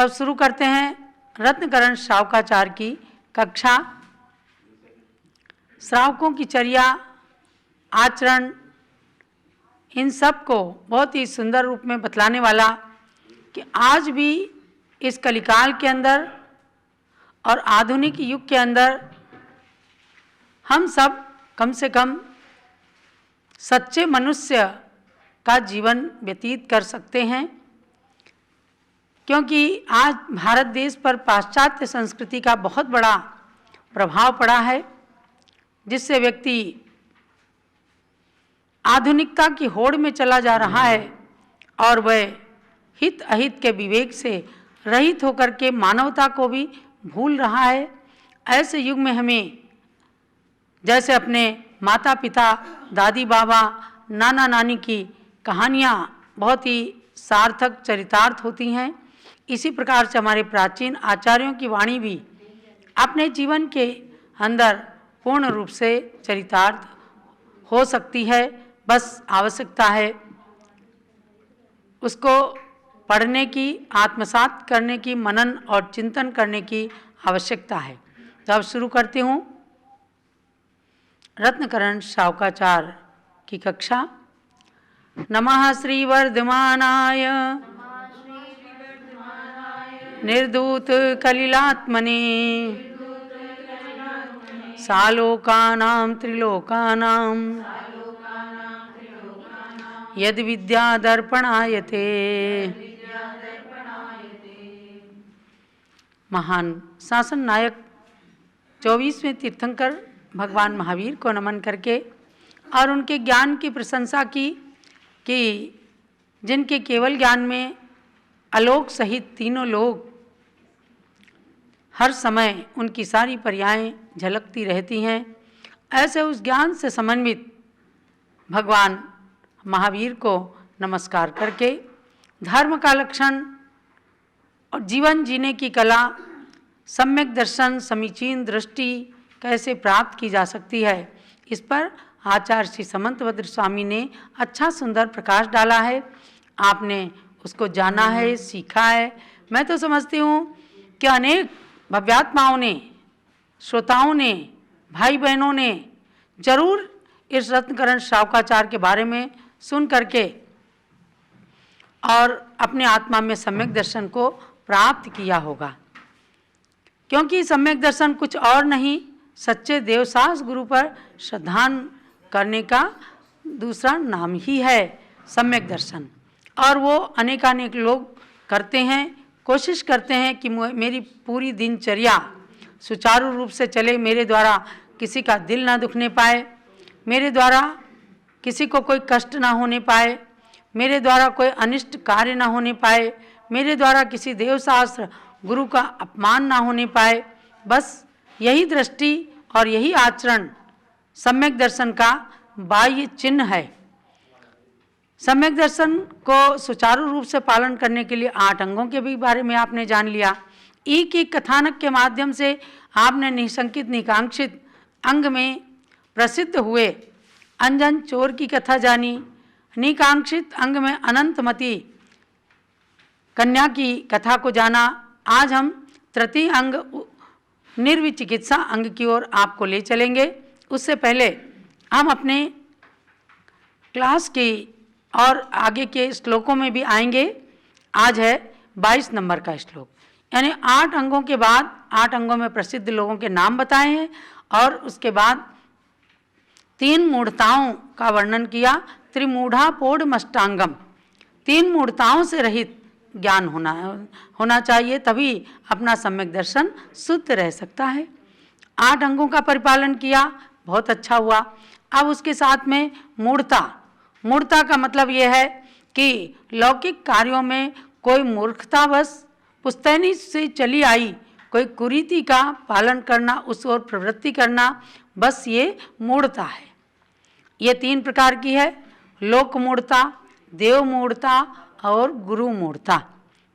अब शुरू करते हैं रत्नकरण श्रावकाचार्य की कक्षा। श्रावकों की चर्या, आचरण, इन सब को बहुत ही सुंदर रूप में बतलाने वाला कि आज भी इस कलिकाल के अंदर और आधुनिक युग के अंदर हम सब कम से कम सच्चे मनुष्य का जीवन व्यतीत कर सकते हैं, क्योंकि आज भारत देश पर पाश्चात्य संस्कृति का बहुत बड़ा प्रभाव पड़ा है, जिससे व्यक्ति आधुनिकता की होड़ में चला जा रहा है और वह हित अहित के विवेक से रहित होकर के मानवता को भी भूल रहा है। ऐसे युग में हमें जैसे अपने माता पिता, दादी बाबा, नाना नानी की कहानियाँ बहुत ही सार्थक चरितार्थ होती हैं, इसी प्रकार से हमारे प्राचीन आचार्यों की वाणी भी अपने जीवन के अंदर पूर्ण रूप से चरितार्थ हो सकती है। बस आवश्यकता है उसको पढ़ने की, आत्मसात करने की, मनन और चिंतन करने की आवश्यकता है। तो अब शुरू करती हूँ रत्नकरण श्रावकाचार्य की कक्षा। नमः श्री वर्धमानाय निर्धूत कलिलात्मने सालोकानां त्रिलोकानां यद विद्या दर्पणायते। महान शासन नायक 24वें तीर्थंकर भगवान महावीर को नमन करके और उनके ज्ञान की प्रशंसा की कि जिनके केवल ज्ञान में आलोक सहित तीनों लोग हर समय उनकी सारी पर्यायें झलकती रहती हैं। ऐसे उस ज्ञान से समन्वित भगवान महावीर को नमस्कार करके धर्म का लक्षण और जीवन जीने की कला, सम्यक दर्शन, समीचीन दृष्टि कैसे प्राप्त की जा सकती है, इस पर आचार्य श्री समंतभद्र स्वामी ने अच्छा सुंदर प्रकाश डाला है। आपने उसको जाना है, सीखा है। मैं तो समझती हूँ कि अनेक भव्यात्माओं ने, श्रोताओं ने, भाई बहनों ने जरूर इस रत्नकरण श्रावकाचार्य के बारे में सुन करके और अपने आत्मा में सम्यक दर्शन को प्राप्त किया होगा, क्योंकि सम्यक दर्शन कुछ और नहीं, सच्चे देवसास गुरु पर श्रद्धान करने का दूसरा नाम ही है सम्यक दर्शन। और वो अनेकानेक लोग करते हैं, कोशिश करते हैं कि मेरी पूरी दिनचर्या सुचारू रूप से चले, मेरे द्वारा किसी का दिल ना दुखने पाए, मेरे द्वारा किसी को कोई कष्ट ना होने पाए, मेरे द्वारा कोई अनिष्ट कार्य ना होने पाए, मेरे द्वारा किसी देवशास्त्र गुरु का अपमान ना होने पाए। बस यही दृष्टि और यही आचरण सम्यक दर्शन का बाह्य चिन्ह है। सम्यक दर्शन को सुचारू रूप से पालन करने के लिए 8 अंगों के भी बारे में आपने जान लिया। एक एक कथानक के माध्यम से आपने निशंकित निकांक्षित अंग में प्रसिद्ध हुए अंजन चोर की कथा जानी, निकांक्षित अंग में अनंतमती कन्या की कथा को जाना। आज हम तृतीय अंग निर्विचिकित्सा अंग की ओर आपको ले चलेंगे। उससे पहले हम अपने क्लास की और आगे के श्लोकों में भी आएंगे। आज है 22 नंबर का श्लोक, यानी 8 अंगों के बाद 8 अंगों में प्रसिद्ध लोगों के नाम बताए हैं और उसके बाद 3 मूढ़ताओं का वर्णन किया। त्रिमूढ़ा पौढ़मष्टांगम, 3 मूढ़ताओं से रहित ज्ञान होना चाहिए, तभी अपना सम्यक दर्शन शुद्ध रह सकता है। 8 अंगों का परिपालन किया, बहुत अच्छा हुआ। अब उसके साथ में मूढ़ता का मतलब यह है कि लौकिक कार्यों में कोई मूर्खतावश पुश्तैनी से चली आई कोई कुरीति का पालन करना, उस ओर प्रवृत्ति करना, बस ये मूढ़ता है। ये 3 प्रकार की है, लोक मूढ़ता, देव मूढ़ता और गुरु मूढ़ता।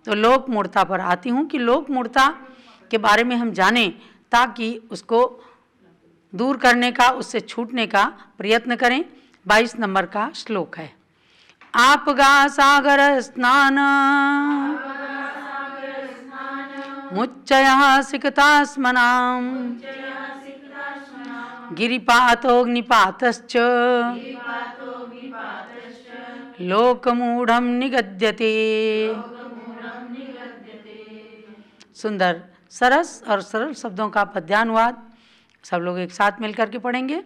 तो लोक मूढ़ता पर आती हूँ कि लोक मूढ़ता के बारे में हम जानें, ताकि उसको दूर करने का, उससे छूटने का प्रयत्न करें। 22 नंबर का श्लोक है। आपगा सागर स्नान मुच्चयः सिकतास्मनां गिरिपातोऽग्निपातश्च लोकमूढ़ं निगद्यते। सुंदर सरस और सरल शब्दों का पद्यानुवाद सब लोग एक साथ मिलकर के पढ़ेंगे।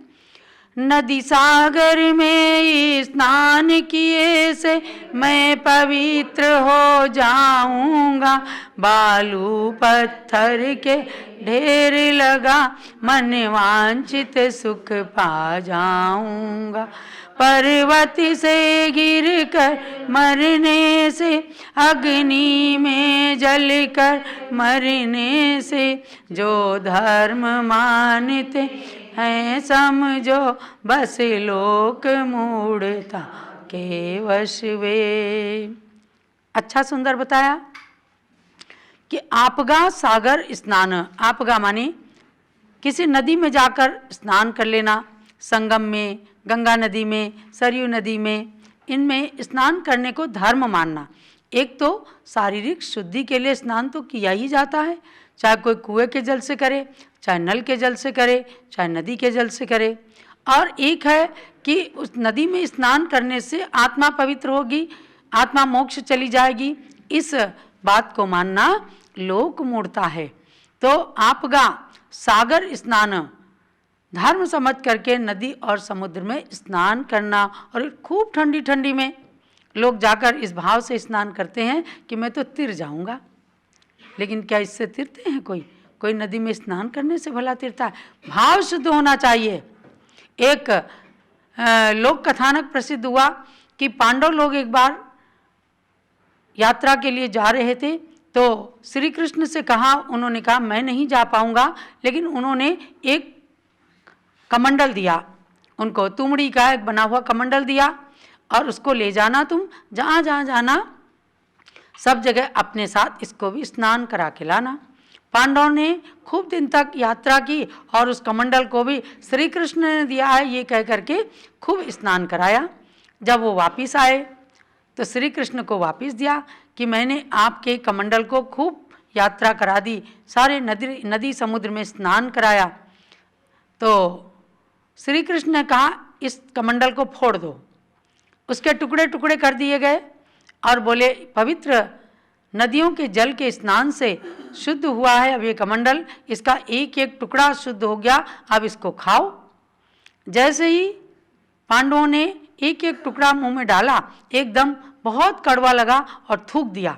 नदी सागर में स्नान किए से मैं पवित्र हो जाऊंगा, बालू पत्थर के ढेर लगा मन वांछित सुख पा जाऊंगा। पर्वत से गिर कर मरने से, अग्नि में जल कर मरने से, जो धर्म मानते हैं समझो बस लोक मूढ़ता के वश वे। अच्छा सुंदर बताया कि आपगा सागर स्नान, आपगा माने किसी नदी में जाकर स्नान कर लेना, संगम में, गंगा नदी में, सरयू नदी में, इनमें स्नान करने को धर्म मानना। एक तो शारीरिक शुद्धि के लिए स्नान तो किया ही जाता है, चाहे कोई कुएं के जल से करे, चाहे नल के जल से करे, चाहे नदी के जल से करे। और एक है कि उस नदी में स्नान करने से आत्मा पवित्र होगी, आत्मा मोक्ष चली जाएगी, इस बात को मानना लोक मूढ़ता है। तो आपगा सागर स्नान धर्म समझ करके नदी और समुद्र में स्नान करना, और खूब ठंडी ठंडी में लोग जाकर इस भाव से स्नान करते हैं कि मैं तो तिर जाऊंगा। लेकिन क्या इससे तिरते हैं? कोई नदी में स्नान करने से भला तिरता है? भाव शुद्ध होना चाहिए। एक लोक कथानक प्रसिद्ध हुआ कि पांडव लोग एक बार यात्रा के लिए जा रहे थे, तो श्री कृष्ण से कहा, उन्होंने कहा मैं नहीं जा पाऊंगा, लेकिन उन्होंने एक कमंडल दिया उनको, तुमड़ी का एक बना हुआ कमंडल दिया, और उसको ले जाना, तुम जहाँ जहाँ जाना सब जगह अपने साथ इसको भी स्नान करा के लाना। पांडवों ने खूब दिन तक यात्रा की और उस कमंडल को भी श्री कृष्ण ने दिया है ये कह करके खूब स्नान कराया। जब वो वापस आए तो श्री कृष्ण को वापस दिया कि मैंने आपके कमंडल को खूब यात्रा करा दी, सारे नदी समुद्र में स्नान कराया। तो श्री कृष्ण ने कहा इस कमंडल को फोड़ दो। उसके टुकड़े टुकड़े कर दिए गए और बोले पवित्र नदियों के जल के स्नान से शुद्ध हुआ है अब ये कमंडल, इसका एक एक टुकड़ा शुद्ध हो गया, अब इसको खाओ। जैसे ही पांडवों ने एक एक टुकड़ा मुंह में डाला, एकदम बहुत कड़वा लगा और थूक दिया।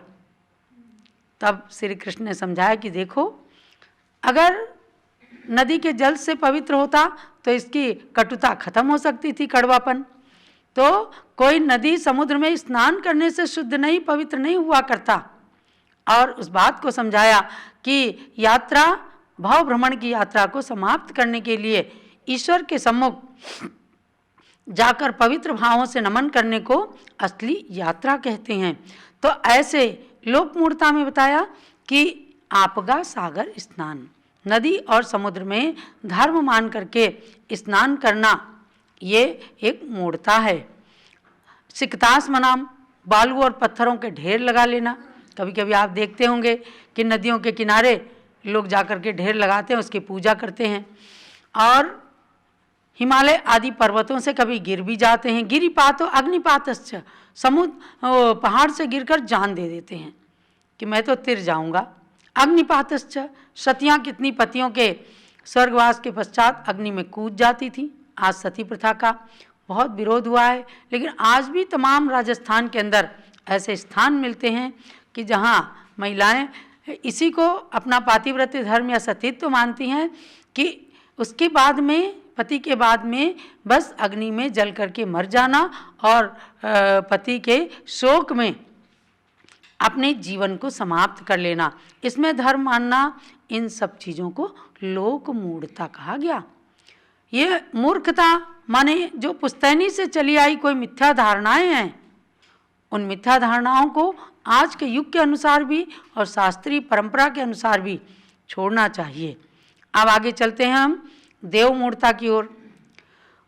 तब श्री कृष्ण ने समझाया कि देखो, अगर नदी के जल से पवित्र होता तो इसकी कटुता खत्म हो सकती थी, कड़वापन। तो कोई नदी समुद्र में स्नान करने से शुद्ध नहीं, पवित्र नहीं हुआ करता। और उस बात को समझाया कि यात्रा, भाव भ्रमण की यात्रा को समाप्त करने के लिए ईश्वर के सम्मुख जाकर पवित्र भावों से नमन करने को असली यात्रा कहते हैं। तो ऐसे लोक मूढ़ता में बताया कि आपगा सागर स्नान, नदी और समुद्र में धर्म मान करके स्नान करना, ये एक मूढ़ता है। सिकतास मनाम, बालू और पत्थरों के ढेर लगा लेना। कभी कभी आप देखते होंगे कि नदियों के किनारे लोग जाकर के ढेर लगाते हैं, उसकी पूजा करते हैं। और हिमालय आदि पर्वतों से कभी गिर भी जाते हैं। गिरिपातो अग्निपातश्च, समुद्र पहाड़ से गिरकर जान दे देते हैं कि मैं तो तिर जाऊंगा। अग्निपातश्च, सतियाँ कितनी पतियों के स्वर्गवास के पश्चात अग्नि में कूद जाती थी। आज सती प्रथा का बहुत विरोध हुआ है, लेकिन आज भी तमाम राजस्थान के अंदर ऐसे स्थान मिलते हैं कि जहाँ महिलाएं इसी को अपना पातिव्रत्य धर्म या सतीत्व मानती हैं कि उसके बाद में, पति के बाद में बस अग्नि में जल करके मर जाना और पति के शोक में अपने जीवन को समाप्त कर लेना, इसमें धर्म मानना, इन सब चीज़ों को लोक मूढ़ता कहा गया। ये मूर्खता माने जो पुश्तैनी से चली आई कोई मिथ्या धारणाएं हैं, उन मिथ्या धारणाओं को आज के युग के अनुसार भी और शास्त्रीय परंपरा के अनुसार भी छोड़ना चाहिए। अब आगे चलते हैं हम देव मूढ़ता की ओर।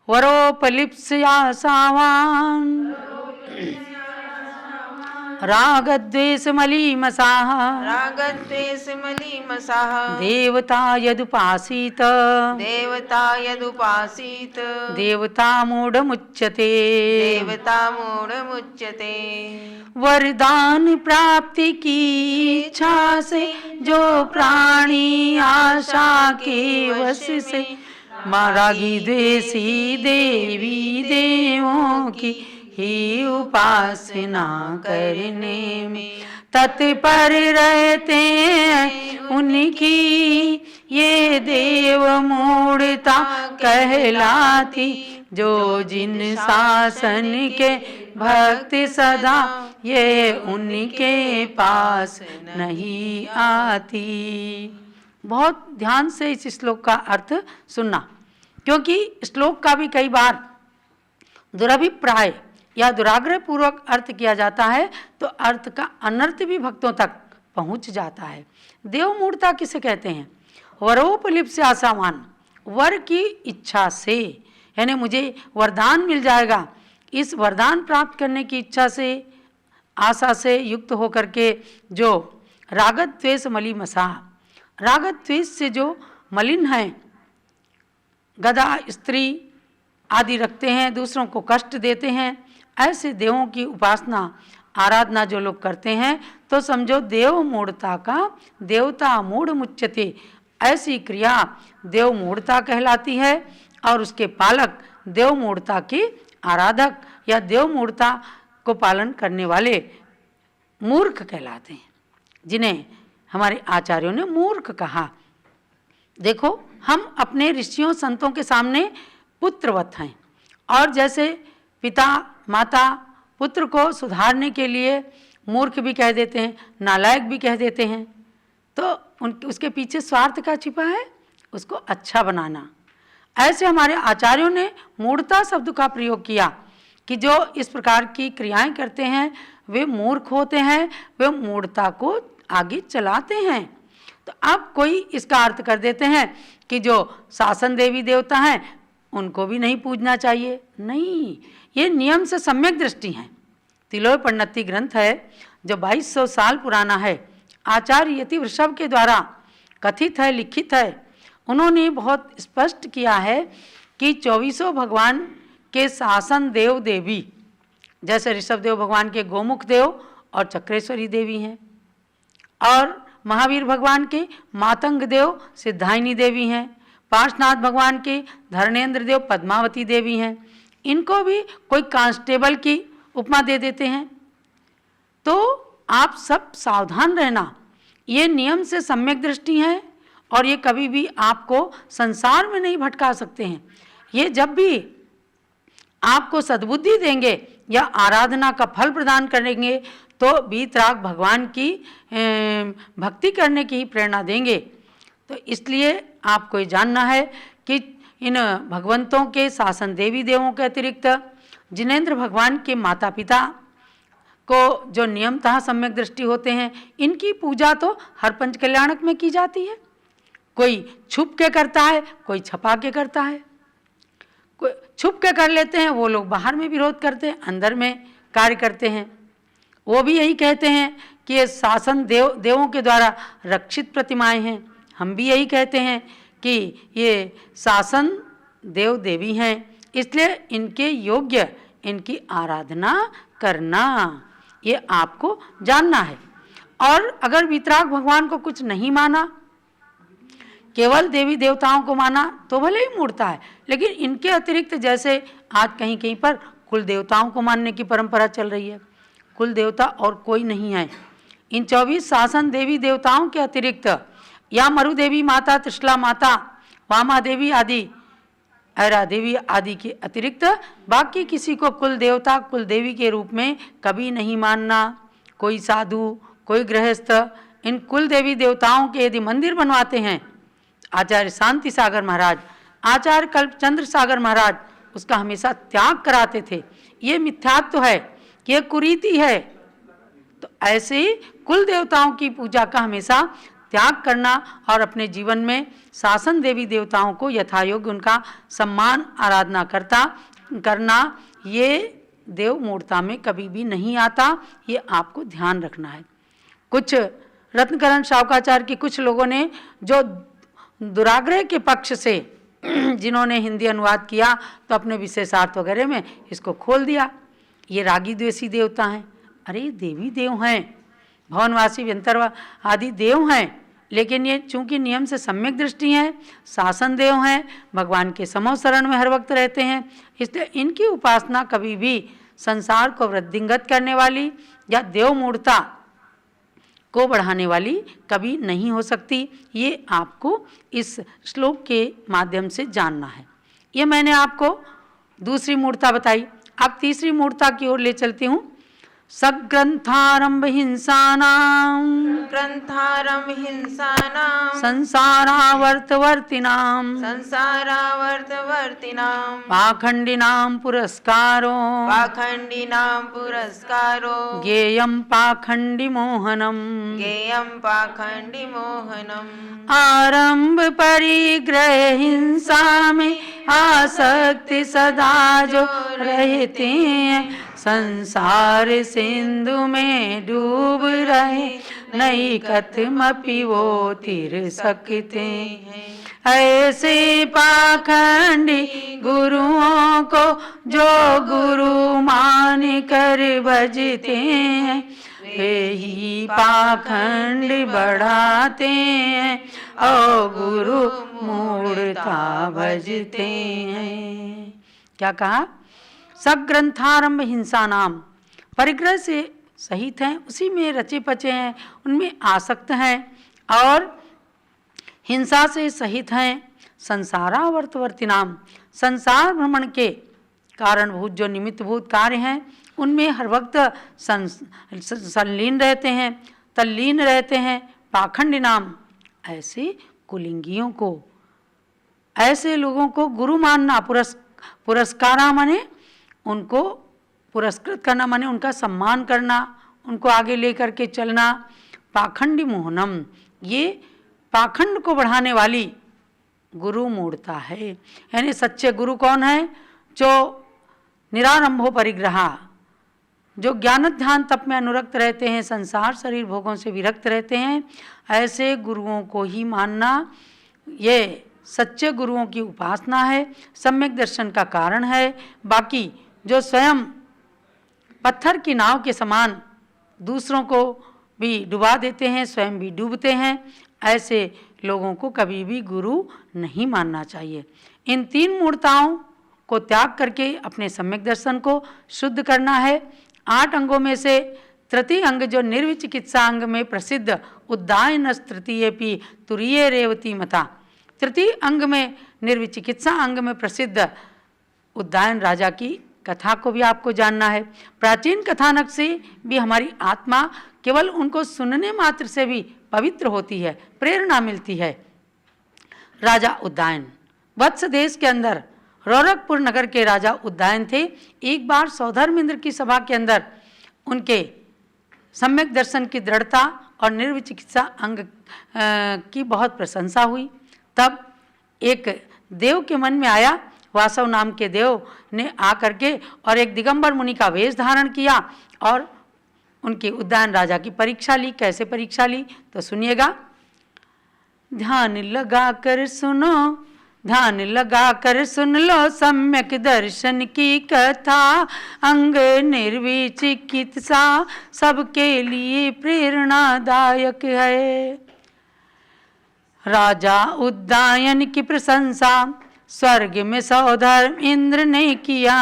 वरोपलिप्स्या सावान रागद्वेषमलीमसाः रागद्वेषमलीमसाः देवता यदुपासीत देवता यदुपासीत देवता मूढ़मुच्यते देवता मूढ़मुच्यते। वरदान प्राप्ति की इच्छा से जो प्राणी आशा के वश से रागी द्वेषी देवी देवों की ही उपासना करने में तत्पर रहते हैं, उनकी ये देव मूढ़ता कहलाती। जो जिन शासन के भक्त सदा ये उनके पास नहीं आती। बहुत ध्यान से इस श्लोक का अर्थ सुनना, क्योंकि श्लोक का भी कई बार दुरभिप्राय या दुराग्रह पूर्वक अर्थ किया जाता है तो अर्थ का अनर्थ भी भक्तों तक पहुंच जाता है। देव मूढ़ता किसे कहते हैं? वरोपलिप्त से आशावान, वर की इच्छा से, यानी मुझे वरदान मिल जाएगा, इस वरदान प्राप्त करने की इच्छा से, आशा से युक्त होकर के जो रागत द्वेष मलीमसा, रागत द्वेष से जो मलिन हैं, गधा स्त्री आदि रखते हैं, दूसरों को कष्ट देते हैं, ऐसे देवों की उपासना आराधना जो लोग करते हैं तो समझो देव मूढ़ता का, देवता मूढ़ मुच्यते, ऐसी क्रिया देव मूढ़ता कहलाती है। और उसके पालक देव मूढ़ता के आराधक या देव मूढ़ता को पालन करने वाले मूर्ख कहलाते हैं, जिन्हें हमारे आचार्यों ने मूर्ख कहा। देखो, हम अपने ऋषियों संतों के सामने पुत्रवत हैं, और जैसे पिता माता पुत्र को सुधारने के लिए मूर्ख भी कह देते हैं, नालायक भी कह देते हैं, तो उसके पीछे स्वार्थ का छिपा है, उसको अच्छा बनाना। ऐसे हमारे आचार्यों ने मूढ़ता शब्द का प्रयोग किया कि जो इस प्रकार की क्रियाएं करते हैं वे मूर्ख होते हैं, वे मूढ़ता को आगे चलाते हैं। तो अब कोई इसका अर्थ कर देते हैं कि जो शासन देवी देवता हैं उनको भी नहीं पूजना चाहिए। नहीं, ये नियम से सम्यक दृष्टि है। तिलोय पन्नति ग्रंथ है जो 2200 साल पुराना है, आचार्य यति वृषभ के द्वारा कथित है, लिखित है। उन्होंने बहुत स्पष्ट किया है कि 24 भगवान के शासन देव देवी, जैसे ऋषभ देव भगवान के गोमुख देव और चक्रेश्वरी देवी हैं, और महावीर भगवान के मातंग देव सिद्धायनी देवी हैं, पार्श्वनाथ भगवान के धर्मेंद्र देव पद्मावती देवी हैं। इनको भी कोई कांस्टेबल की उपमा दे देते हैं। तो आप सब सावधान रहना, ये नियम से सम्यक दृष्टि है और ये कभी भी आपको संसार में नहीं भटका सकते हैं। ये जब भी आपको सद्बुद्धि देंगे या आराधना का फल प्रदान करेंगे तो वीतराग भगवान की भक्ति करने की ही प्रेरणा देंगे। तो इसलिए आपको ये जानना है कि इन भगवंतों के शासन देवी देवों के अतिरिक्त जिनेंद्र भगवान के माता पिता को जो नियमतः सम्यक दृष्टि होते हैं, इनकी पूजा तो हर पंच कल्याणक में की जाती है। कोई छुप के करता है, कोई छपा के करता है। कोई छुप के कर लेते हैं, वो लोग बाहर में विरोध करते हैं, अंदर में कार्य करते हैं। वो भी यही कहते हैं कि ये शासन देवों के द्वारा रक्षित प्रतिमाएं हैं। हम भी यही कहते हैं कि ये शासन देव देवी हैं, इसलिए इनके योग्य इनकी आराधना करना, ये आपको जानना है। और अगर वीतराग भगवान को कुछ नहीं माना, केवल देवी देवताओं को माना, तो भले ही मूर्ता है, लेकिन इनके अतिरिक्त जैसे आज कहीं कहीं पर कुल देवताओं को मानने की परंपरा चल रही है, कुल देवता और कोई नहीं है। इन 24 शासन देवी देवताओं के अतिरिक्त या मरु देवी माता, त्रिशला माता, वामा देवी आदि, ऐरा देवी आदि के अतिरिक्त बाकी किसी को कुल देवता कुल देवी के रूप में कभी नहीं मानना। कोई साधु, कोई गृहस्थ इन कुल देवी देवताओं के यदि मंदिर बनवाते हैं, आचार्य शांति सागर महाराज, आचार्य कल्पचंद्र सागर महाराज उसका हमेशा त्याग कराते थे। ये मिथ्यात्व है, ये कुरीति है। तो ऐसे ही कुल देवताओं की पूजा का हमेशा त्याग करना और अपने जीवन में शासन देवी देवताओं को यथायोग्य उनका सम्मान आराधना करना, ये देव मूर्ता में कभी भी नहीं आता, ये आपको ध्यान रखना है। कुछ रत्नकरण शावकाचार्य के कुछ लोगों ने जो दुराग्रह के पक्ष से जिन्होंने हिंदी अनुवाद किया तो अपने विशेषार्थ वगैरह में इसको खोल दिया, ये रागी द्वेषी देवता हैं। अरे देवी देव हैं, भवनवासी व्यंतर आदि देव हैं, लेकिन ये चूंकि नियम से सम्यक दृष्टि है, शासन देव हैं, भगवान के समो शरण में हर वक्त रहते हैं, इसलिए इनकी उपासना कभी भी संसार को वृद्धिंगत करने वाली या देव मूर्ता को बढ़ाने वाली कभी नहीं हो सकती। ये आपको इस श्लोक के माध्यम से जानना है। ये मैंने आपको दूसरी मूर्ता बताई। अब तीसरी मूर्ता की ओर ले चलती हूँ। सग्रंथारंभ हिंसानां ग्रंथारम हिंसानां संसारावर्तवर्तिनां संसारावर्तवर्तिनां पाखंडिनां पुरस्कारो पाखंडिनां पुरस्कारो ज्ञेयं पाखंडिमोहनम् गेयं पाखंडिमोहनम् आरंभ परिग्रह हिंसा में आसक्ति सदा जो रहते हैं, संसार सिंधु में डूब रहे, नहीं कथमपि वो तिर सकते हैं। ऐसे पाखंडी गुरुओं को जो गुरु मान कर भजते हैं, वे ही पाखंड बढ़ाते हैं और गुरु मूढ़ता भजते हैं। क्या कहा? सब ग्रंथारंभ हिंसा नाम, परिग्रह से सहित हैं, उसी में रचे पचे हैं, उनमें आसक्त हैं और हिंसा से सहित हैं। संसारावर्तवर्ती नाम, संसार भ्रमण के कारणभूत जो निमित्तभूत कार्य हैं उनमें हर वक्त संलीन रहते हैं, तल्लीन रहते हैं। पाखंडी नाम, ऐसे कुलिंगियों को, ऐसे लोगों को गुरु मानना, पुरस्कारा माने उनको पुरस्कृत करना, माने उनका सम्मान करना, उनको आगे लेकर के चलना। पाखंडी मोहनम, ये पाखंड को बढ़ाने वाली गुरु मूर्ता है। यानी सच्चे गुरु कौन है? जो निरारंभो परिग्रहा, जो ज्ञान ध्यान तप में अनुरक्त रहते हैं, संसार शरीर भोगों से विरक्त रहते हैं, ऐसे गुरुओं को ही मानना ये सच्चे गुरुओं की उपासना है, सम्यक दर्शन का कारण है। बाकी जो स्वयं पत्थर की नाव के समान दूसरों को भी डुबा देते हैं, स्वयं भी डूबते हैं, ऐसे लोगों को कभी भी गुरु नहीं मानना चाहिए। इन तीन मूर्ताओं को त्याग करके अपने सम्यक दर्शन को शुद्ध करना है। 8 अंगों में से तृतीय अंग जो निर्विचिकित्सा अंग में प्रसिद्ध उद्दायन तृतीयेपि तुरीय रेवती मता, तृतीय अंग में निर्विचिकित्सा अंग में प्रसिद्ध उद्दायन राजा की कथा को भी आपको जानना है। प्राचीन कथानक से भी हमारी आत्मा केवल उनको सुनने मात्र से भी पवित्र होती है, प्रेरणा मिलती है। राजा उद्दायन वत्स देश के अंदर रौरकपुर नगर के राजा उद्दायन थे। एक बार सौधर्मेंद्र की सभा के अंदर उनके सम्यक दर्शन की दृढ़ता और निर्विचिकित्सा अंग की बहुत प्रशंसा हुई। तब एक देव के मन में आया, वासव नाम के देव ने आकर के और एक दिगंबर मुनि का वेश धारण किया और उनके उद्दायन राजा की परीक्षा ली। कैसे परीक्षा ली तो सुनिएगा। ध्यान लगा कर सुनो, ध्यान लगा कर सुन लो सम्यक दर्शन की कथा, अंग निर्विचिकित्सा सबके लिए प्रेरणादायक है। राजा उद्दायन की प्रशंसा स्वर्ग में सौधर्म इंद्र ने किया,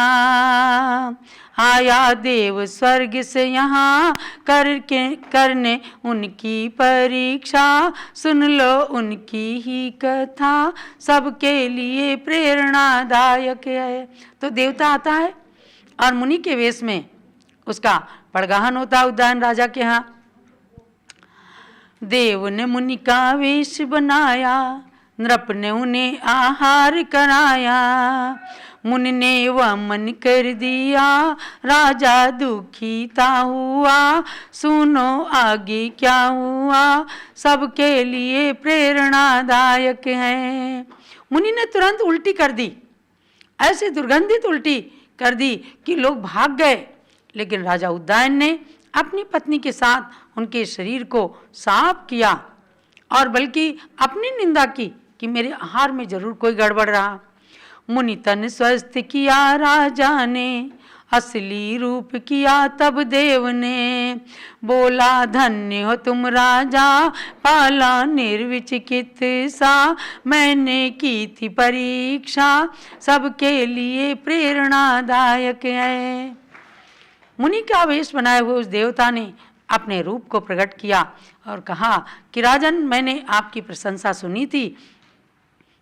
आया देव स्वर्ग से यहाँ करने उनकी परीक्षा, सुन लो उनकी ही कथा सबके लिए प्रेरणादायक है। तो देवता आता है और मुनि के वेश में उसका पड़गाहन होता है उद्दायन राजा के यहाँ। देव ने मुनि का वेश बनाया, नृप ने उन्हें आहार कराया, मुनि ने वमन कर दिया, राजा दुखी ता हुआ, सुनो आगे क्या हुआ सबके लिए प्रेरणादायक है। मुनि ने तुरंत उल्टी कर दी, ऐसी दुर्गंधित उल्टी कर दी कि लोग भाग गए, लेकिन राजा उदयन ने अपनी पत्नी के साथ उनके शरीर को साफ किया और बल्कि अपनी निंदा की कि मेरे आहार में जरूर कोई गड़बड़ रहा। मुनि तन स्वस्थ किया राजा ने, असली रूप किया तब देव ने, बोला धन्य हो तुम राजा, पाला निर्विचिकित सा, मैंने की थी परीक्षा, सबके लिए प्रेरणादायक है। मुनि का वेश बनाए हुए उस देवता ने अपने रूप को प्रकट किया और कहा कि राजन, मैंने आपकी प्रशंसा सुनी थी,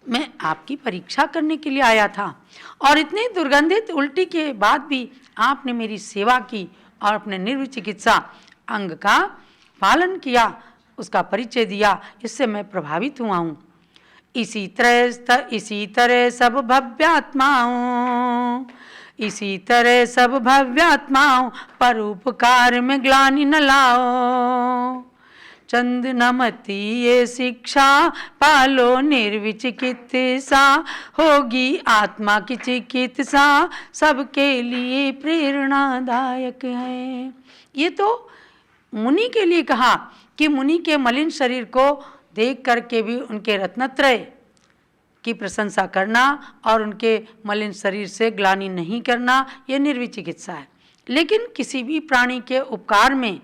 मैं आपकी परीक्षा करने के लिए आया था और इतनी दुर्गंधित उल्टी के बाद भी आपने मेरी सेवा की और अपने निर्विचिकित्सा अंग का पालन किया, उसका परिचय दिया, इससे मैं प्रभावित हुआ हूँ। इसी तरह सब भव्यात्माओं, इसी तरह सब भव्यात्माओं, परोपकार में ग्लानि न लाओ। चंद नमति ये शिक्षा, पालो निर्विचिकित्सा, होगी आत्मा की चिकित्सा, सबके लिए प्रेरणादायक है। ये तो मुनि के लिए कहा कि मुनि के मलिन शरीर को देख करके भी उनके रत्नत्रय की प्रशंसा करना और उनके मलिन शरीर से ग्लानि नहीं करना, ये निर्विचिकित्सा है। लेकिन किसी भी प्राणी के उपकार में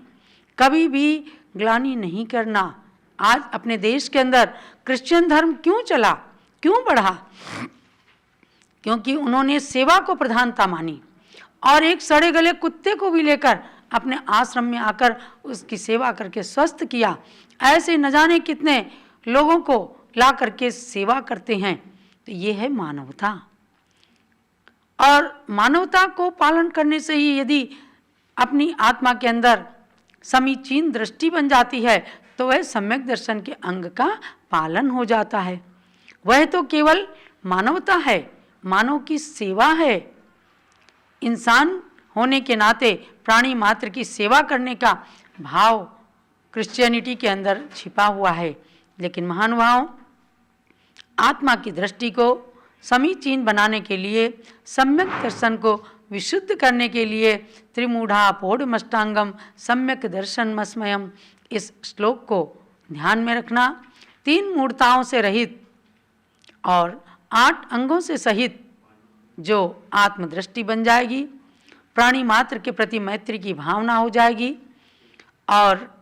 कभी भी ग्लानि नहीं करना। आज अपने देश के अंदर क्रिश्चियन धर्म क्यों चला, क्यों बढ़ा? क्योंकि उन्होंने सेवा को प्रधानता मानी और एक सड़े गले कुत्ते को भी लेकर अपने आश्रम में आकर उसकी सेवा करके स्वस्थ किया। ऐसे न जाने कितने लोगों को ला करके सेवा करते हैं। तो ये है मानवता, और मानवता को पालन करने से ही यदि अपनी आत्मा के अंदर समीचीन दृष्टि बन जाती है तो वह सम्यक दर्शन के अंग का पालन हो जाता है। वह तो केवल मानवता है, मानव की सेवा है। इंसान होने के नाते प्राणी मात्र की सेवा करने का भाव क्रिश्चियनिटी के अंदर छिपा हुआ है। लेकिन महानुभावों, आत्मा की दृष्टि को समीचीन बनाने के लिए, सम्यक दर्शन को विशुद्ध करने के लिए त्रिमूढ़ा पौढ़मष्टांगम सम्यक दर्शनमस्मयम, इस श्लोक को ध्यान में रखना। 3 मूर्ताओं से रहित और 8 अंगों से सहित जो आत्मदृष्टि बन जाएगी, प्राणी मात्र के प्रति मैत्री की भावना हो जाएगी और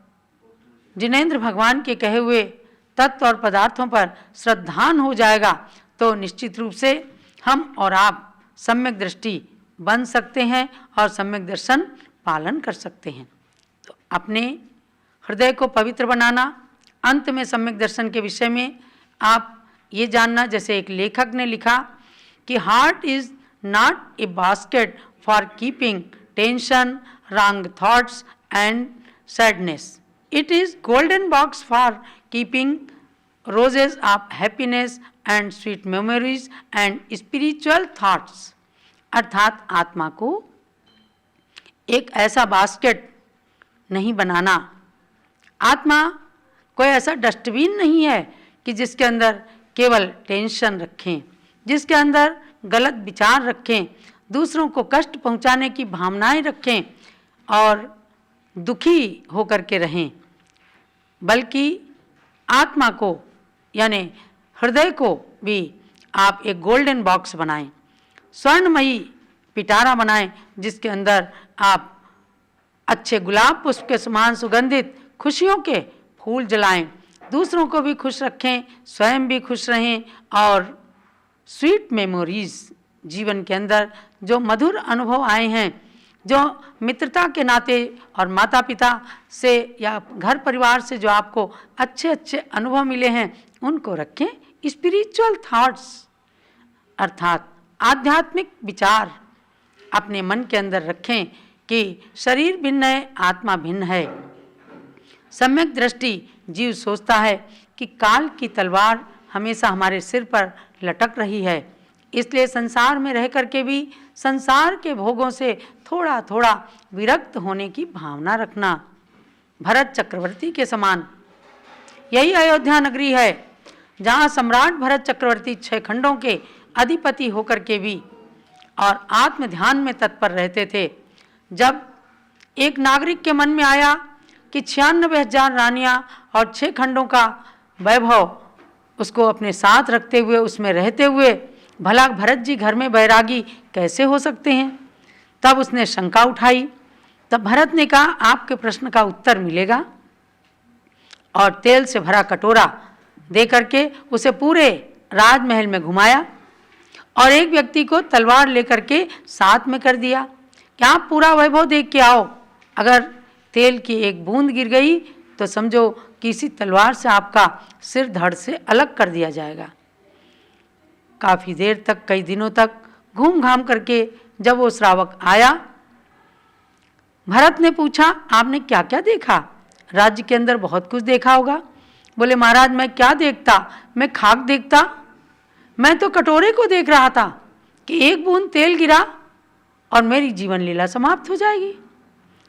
जिनेंद्र भगवान के कहे हुए तत्व और पदार्थों पर श्रद्धान हो जाएगा, तो निश्चित रूप से हम और आप सम्यक दृष्टि बन सकते हैं और सम्यक दर्शन पालन कर सकते हैं। तो अपने हृदय को पवित्र बनाना, अंत में सम्यक दर्शन के विषय में आप ये जानना, जैसे एक लेखक ने लिखा कि heart is not a basket for keeping tension, wrong thoughts and sadness, it is golden box for keeping roses of happiness and sweet memories and spiritual thoughts. अर्थात आत्मा को एक ऐसा बास्केट नहीं बनाना, आत्मा कोई ऐसा डस्टबिन नहीं है कि जिसके अंदर केवल टेंशन रखें, जिसके अंदर गलत विचार रखें, दूसरों को कष्ट पहुंचाने की भावनाएं रखें और दुखी होकर के रहें। बल्कि आत्मा को यानी हृदय को भी आप एक गोल्डन बॉक्स बनाएं, स्वर्णमयी पिटारा बनाएं, जिसके अंदर आप अच्छे गुलाब पुष्प के समान सुगंधित खुशियों के फूल जलाएं, दूसरों को भी खुश रखें, स्वयं भी खुश रहें और स्वीट मेमोरीज, जीवन के अंदर जो मधुर अनुभव आए हैं, जो मित्रता के नाते और माता पिता से या घर परिवार से जो आपको अच्छे अच्छे अनुभव मिले हैं, उनको रखें। स्पिरिचुअल थॉट्स अर्थात आध्यात्मिक विचार अपने मन के अंदर रखें कि शरीर भिन्न है, आत्मा भिन्न है। सम्यक दृष्टि जीव सोचता है कि काल की तलवार हमेशा हमारे सिर पर लटक रही है, इसलिए संसार में रह करके भी संसार के भोगों से थोड़ा थोड़ा विरक्त होने की भावना रखना। भरत चक्रवर्ती के समान यही अयोध्या नगरी है, जहाँ सम्राट भरत चक्रवर्ती 6 खंडों के अधिपति होकर के भी और आत्म ध्यान में तत्पर रहते थे। जब एक नागरिक के मन में आया कि 96,000 रानियां और 6 खंडों का वैभव उसको अपने साथ रखते हुए, उसमें रहते हुए भला भरत जी घर में बैरागी कैसे हो सकते हैं, तब उसने शंका उठाई। तब भरत ने कहा, आपके प्रश्न का उत्तर मिलेगा, और तेल से भरा कटोरा दे करके उसे पूरे राजमहल में घुमाया और एक व्यक्ति को तलवार लेकर के साथ में कर दिया कि आप पूरा वैभव देख के आओ, अगर तेल की एक बूंद गिर गई तो समझो कि इसी तलवार से आपका सिर धड़ से अलग कर दिया जाएगा। काफ़ी देर तक, कई दिनों तक घूम घाम करके जब वो श्रावक आया, भरत ने पूछा, आपने क्या क्या देखा? राज्य के अंदर बहुत कुछ देखा होगा। बोले, महाराज मैं क्या देखता, मैं खाक देखता। मैं तो कटोरे को देख रहा था कि एक बूंद तेल गिरा और मेरी जीवन लीला समाप्त हो जाएगी।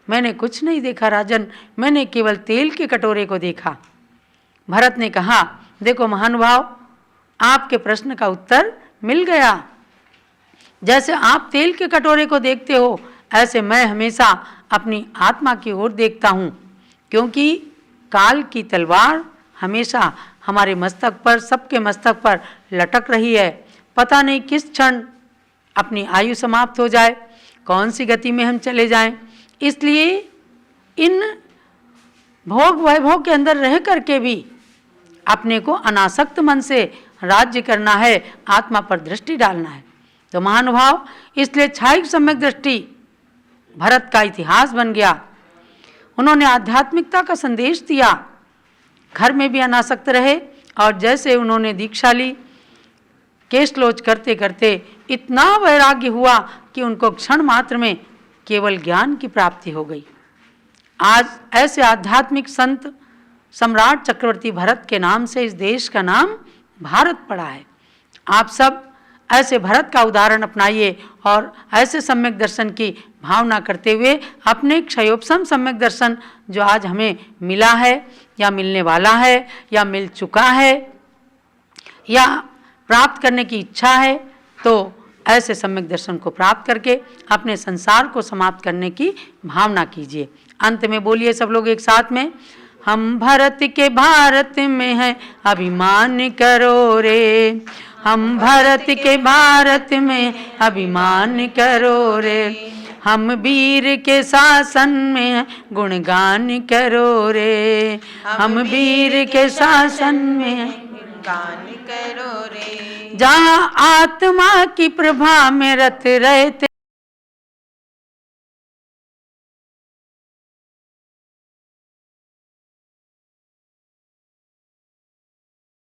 मैंने कुछ नहीं देखा राजन, मैंने केवल तेल के कटोरे को देखा। भरत ने कहा, देखो महानुभाव, आपके प्रश्न का उत्तर मिल गया। जैसे आप तेल के कटोरे को देखते हो, ऐसे मैं हमेशा अपनी आत्मा की ओर देखता हूँ, क्योंकि काल की तलवार हमेशा हमारे मस्तक पर, सबके मस्तक पर लटक रही है। पता नहीं किस क्षण अपनी आयु समाप्त हो जाए, कौन सी गति में हम चले जाएं। इसलिए इन भोग वैभव के अंदर रह करके भी अपने को अनासक्त मन से राज्य करना है, आत्मा पर दृष्टि डालना है। तो महानुभाव, इसलिए क्षायिक सम्यक दृष्टि भरत का इतिहास बन गया। उन्होंने आध्यात्मिकता का संदेश दिया, घर में भी अनासक्त रहे, और जैसे उन्होंने दीक्षा ली, केशलोच करते करते इतना वैराग्य हुआ कि उनको क्षण मात्र में केवल ज्ञान की प्राप्ति हो गई। आज ऐसे आध्यात्मिक संत सम्राट चक्रवर्ती भरत के नाम से इस देश का नाम भारत पड़ा है। आप सब ऐसे भरत का उदाहरण अपनाइए और ऐसे सम्यक दर्शन की भावना करते हुए अपने क्षयोपशम सम्यक दर्शन जो आज हमें मिला है या मिलने वाला है या मिल चुका है या प्राप्त करने की इच्छा है, तो ऐसे सम्यक दर्शन को प्राप्त करके अपने संसार को समाप्त करने की भावना कीजिए। अंत में बोलिए सब लोग एक साथ में, हम भरत के भारत में हैं अभिमान करो रे, हम भरत के भारत में अभिमान करो रे, हम वीर के शासन में गुणगान करो रे, हम वीर के शासन में गान करो रे। जहाँ आत्मा की प्रभा में रत रहते